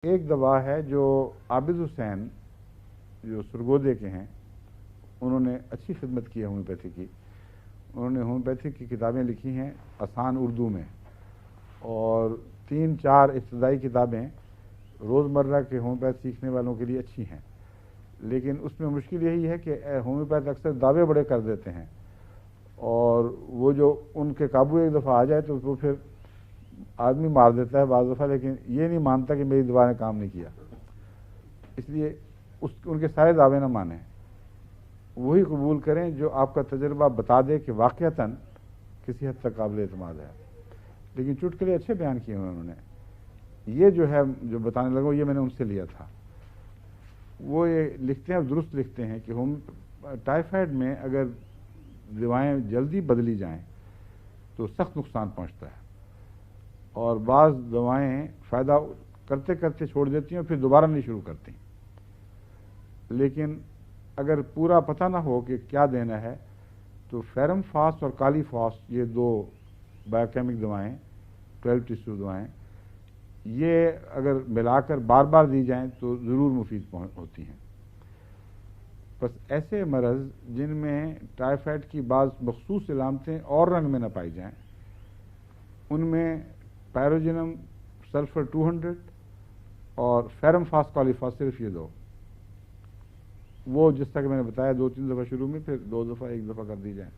ایک دوا ہے جو عابد حسین جو سرگودے کے ہیں، انہوں نے اچھی خدمت کی ہے ہومیوپیتھی کی. انہوں نے ہومیوپیتھی کی کتابیں لکھی ہیں آسان اردو میں، اور 3-4 ابتدائی کتابیں روزمرہ کے ہومیوپیتھ سیکھنے والوں کے لیے اچھی ہیں. لیکن اس میں مشکل یہی ہے کہ ہومیوپیتھ اکثر دعوے بڑے کر دیتے ہیں، اور وہ جو ان کے قابو ایک دفعہ آ جائے تو وہ پھر آدمی مار دیتا ہے بعض دفعہ، لیکن یہ نہیں مانتا کہ میری دوا نے کام نہیں کیا. اس لیے ان کے سارے دعوے نہ مانیں، وہی قبول کریں جو آپ کا تجربہ بتا دے کہ واقعتاً کسی حد تک قابل اعتماد ہے. لیکن چٹکلے اچھے بیان کیے ہوئے انہوں نے. یہ جو ہے جو بتانے لگا یہ میں نے ان سے لیا تھا. وہ یہ لکھتے ہیں، درست لکھتے ہیں کہ ٹائیفائڈ میں اگر دوائیں جلدی بدلی جائیں تو سخت نقصان پہنچتا ہے، اور بعض دوائیں فائدہ کرتے کرتے چھوڑ دیتی ہیں پھر دوبارہ نہیں شروع کرتی. لیکن اگر پورا پتہ نہ ہو کہ کیا دینا ہے تو فیرم فاسٹ اور کالی فاسٹ، یہ 2 بایوکیمک دوائیں، 12 ٹیسو دوائیں، یہ اگر ملا کر بار بار دی جائیں تو ضرور مفید ہوتی ہیں. بس ایسے مرض جن میں ٹائیفائڈ کی بعض مخصوص علامتیں اور رنگ میں نہ پائی جائیں، ان میں پیروجنم سلفر 200 اور فیرم فاسٹ کالی فاسٹ، صرف یہ 2. وہ جس طرح کہ میں نے بتایا 2-3 دفعہ شروع میں، پھر 2 دفعہ 1 دفعہ کر دی جائیں.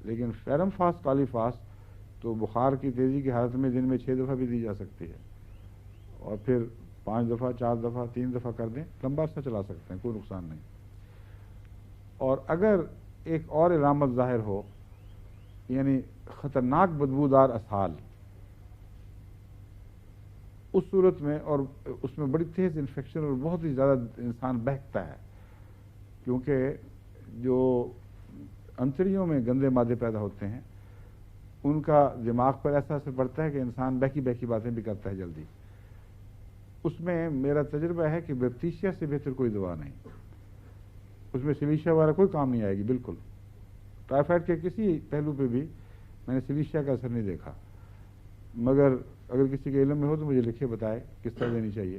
لیکن فیرم فاسٹ کالی فاسٹ تو بخار کی تیزی کی حالت میں دن میں 6 دفعہ بھی دی جا سکتی ہے، اور پھر 5 دفعہ 4 دفعہ 3 دفعہ کر دیں، لمبا عرصہ چلا سکتے ہیں، کوئی نقصان نہیں. اور اگر ایک اور علامت ظاہر ہو، یعنی خطرناک بدبودار اسہال، اس صورت میں، اور اس میں بڑی تیز انفیکشن اور بہت ہی زیادہ انسان بہکتا ہے، کیونکہ جو انتڑیوں میں گندے مادے پیدا ہوتے ہیں ان کا دماغ پر ایسا اثر پڑتا ہے کہ انسان بہکی بہکی باتیں بھی کرتا ہے جلدی. اس میں میرا تجربہ ہے کہ بیپتیشیا سے بہتر کوئی دوا نہیں. اس میں سلیشیا وغیرہ کوئی کام نہیں آئے گی بالکل. ٹائیفائڈ کے کسی پہلو پہ بھی میں نے سلیشیا کا اثر نہیں دیکھا، مگر اگر کسی کے علم میں ہو تو مجھے لکھے بتائے کس طرح دینی چاہیے.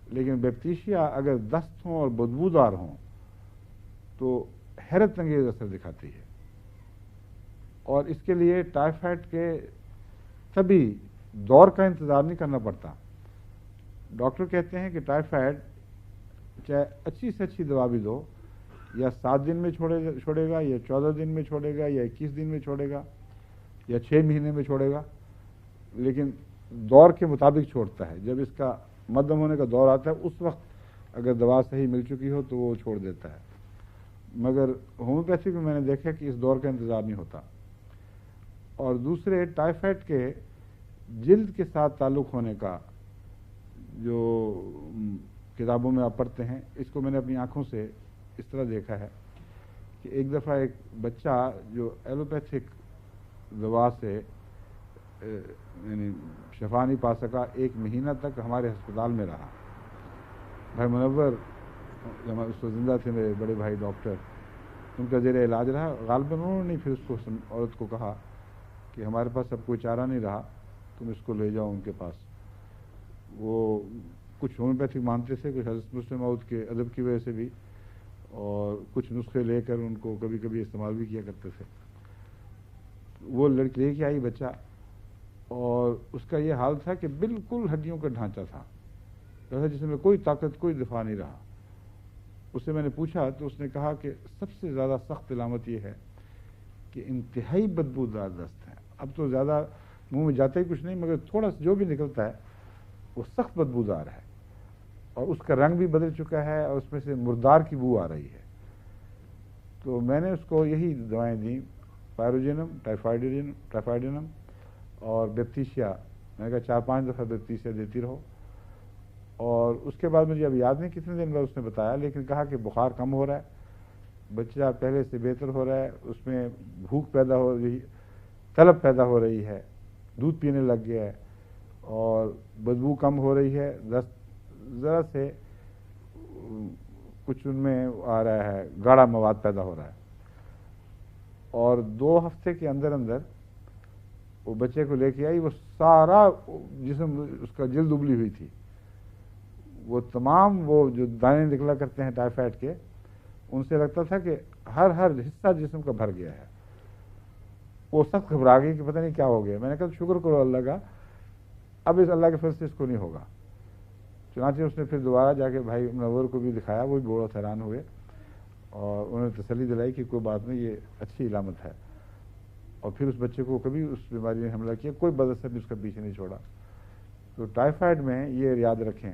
لیکن بیپتیشیا اگر دست ہوں اور بدبودار ہوں تو حیرت انگیز اثر دکھاتی ہے، اور اس کے لیے ٹائیفائڈ کے طبی دور کا انتظار نہیں کرنا پڑتا. ڈاکٹر کہتے ہیں کہ ٹائیفائڈ چاہے اچھی سے اچھی دوا بھی دو، یا 7 دن میں چھوڑے گا، یا 14 دن میں چھوڑے گا، یا 21 دن میں چھوڑے گا، یا 6 مہینے میں چھوڑے گا، لیکن دور کے مطابق چھوڑتا ہے. جب اس کا مدم ہونے کا دور آتا ہے اس وقت اگر دوا صحیح مل چکی ہو تو وہ چھوڑ دیتا ہے. مگر ہومیوپیتھی میں نے دیکھا کہ اس دور کا انتظار نہیں ہوتا. اور دوسرے، ٹائیفائڈ کے جلد کے ساتھ تعلق ہونے کا جو کتابوں میں آپ پڑھتے ہیں، اس کو میں نے اپنی آنکھوں سے اس طرح دیکھا ہے کہ ایک دفعہ ایک بچہ جو ایلوپیتھک دوا سے یعنی شفا نہیں پا سکا، 1 مہینہ تک ہمارے ہسپتال میں رہا. بھائی منور جب اس کو زندہ تھے، میرے بڑے بھائی ڈاکٹر، ان کا زیر علاج رہا. غالباً انہوں نے پھر اس کو عورت کو کہا کہ ہمارے پاس اب کوئی چارہ نہیں رہا، تم اس کو لے جاؤ ان کے پاس. وہ کچھ ہومیوپیتھک مانتے تھے، کچھ حضرت مسلم موعود کے ادب کی وجہ سے بھی، اور کچھ نسخے لے کر ان کو کبھی کبھی استعمال بھی کیا کرتے تھے. وہ لڑکی لے کے آئی بچہ، اور اس کا یہ حال تھا کہ بالکل ہڈیوں کا ڈھانچہ تھا، جیسے جس میں کوئی طاقت کوئی دفاع نہیں رہا. اس سے میں نے پوچھا تو اس نے کہا کہ سب سے زیادہ سخت علامت یہ ہے کہ انتہائی بدبودار دست ہے. اب تو زیادہ منہ میں جاتا ہی کچھ نہیں، مگر تھوڑا سا جو بھی نکلتا ہے وہ سخت بدبودار ہے، اور اس کا رنگ بھی بدل چکا ہے، اور اس میں سے مردار کی بو آ رہی ہے. تو میں نے اس کو یہی دوائیں دیں، پیروجنم، ٹائیفائڈینم اور بیپتیشیا. میں نے کہا 4-5 دفعہ بیپتیشیا دیتی رہو. اور اس کے بعد مجھے اب یاد نہیں کتنے دن بعد اس نے بتایا، لیکن کہا کہ بخار کم ہو رہا ہے، بچہ پہلے سے بہتر ہو رہا ہے، اس میں بھوک پیدا ہو رہی، طلب پیدا ہو رہی ہے، دودھ پینے لگ گیا ہے، اور بدبو کم ہو رہی ہے. دست ذرا سے کچھ ان میں آ رہا ہے، گاڑھا مواد پیدا ہو رہا ہے. اور 2 ہفتے کے اندر اندر وہ بچے کو لے کے آئی، وہ سارا جسم اس کا جلد ابلی ہوئی تھی، وہ تمام وہ جو دانے نکلا کرتے ہیں ٹائیفائڈ کے، ان سے لگتا تھا کہ ہر حصہ جسم کا بھر گیا ہے. وہ سخت گھبرا گئی کہ پتہ نہیں کیا ہو گیا. میں نے کہا شکر کرو اللہ کا، اب اس اللہ کے فضل سے اس کو نہیں ہوگا. چنانچہ اس نے پھر دوبارہ جا کے بھائی منور کو بھی دکھایا، وہ بھی بہت حیران ہوئے اور انہوں نے تسلی دلائی کہ کوئی بات نہیں، یہ اچھی علامت ہے. اور پھر اس بچے کو کبھی اس بیماری نے حملہ کیا، کوئی بد اثر بھی اس کا پیچھے نہیں چھوڑا. تو ٹائیفائڈ میں یہ یاد رکھیں